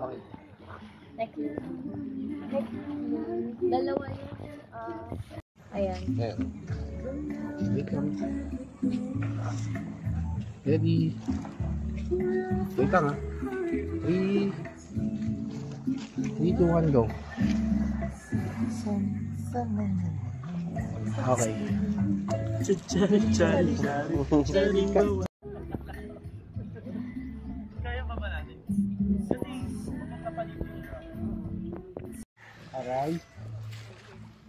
Okay. Necklace. Dalawa yung, ayan. Ayan. Wait lang. Ready. Wait lang, ha. 3, 2, 1, go. Okay. Kaya pa ba natin? Kasi magkapalit nyo. Aray.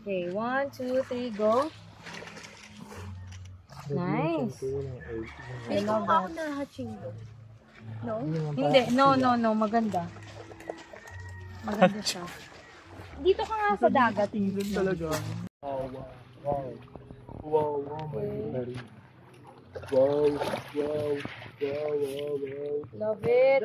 Okay, 1, 2, 3, go. Nice. I love that. Ako na hatching doon. No? Hindi. No. Maganda. Maganda siya. Dito ka nga sa dagat. Tingin talaga. Wow. Love it.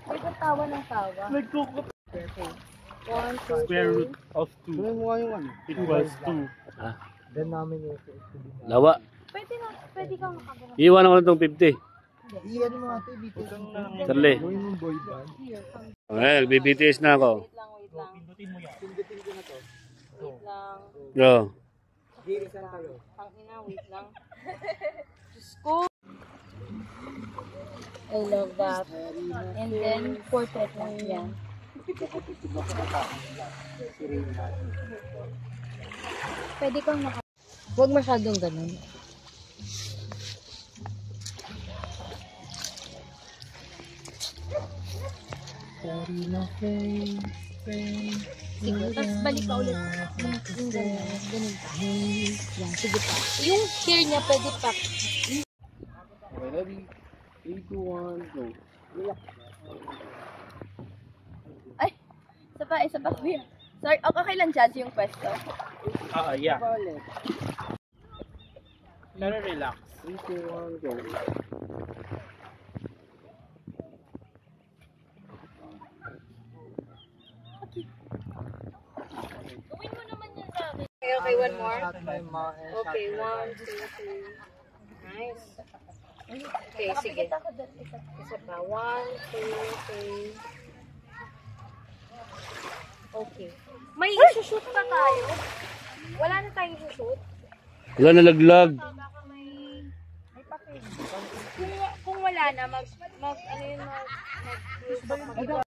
May tawa ng tawa. Nagkukot. Perfect. 1, 2, Square root of 2. Gawin mo nga yung ano. Equals 2. Then namin yung Lawa. Pwede kang makagano. Iwan ako na itong 50. iyan mo nga ito, BTS. Sarli. Gawin mo boy band. Okay, nagbi-BTS na ako. Wait lang. Pindutin mo yan. Pindutin ko na to. Wait lang. Go. Girisan tayo. Ang ina, wait lang. Diyos ko. I love that. And then, portrait lang yan. Pwede kang huwag masyadong ganun. Sige, tapos balik ka ulit. Yung ganun. Ganun pa. Yan, sige pa. Yung hair niya pwede pa. Okay, ready? 3, 2, 1, go. Ay, isa pa kuya. Sorry, okay lang judge yung pwesto. Yeah. Pero relax. 3, 2, 1, go. Gawin mo naman yan sa akin. Okay, one more. Okay, 1, 2, 3. Nice. Okay, sige. Isa pa. 1, 2, 3. Okay. May isushoot pa tayo? Wala na tayong isushoot? Wala nalaglag. Baka may package. Kung wala na, ano yun, mag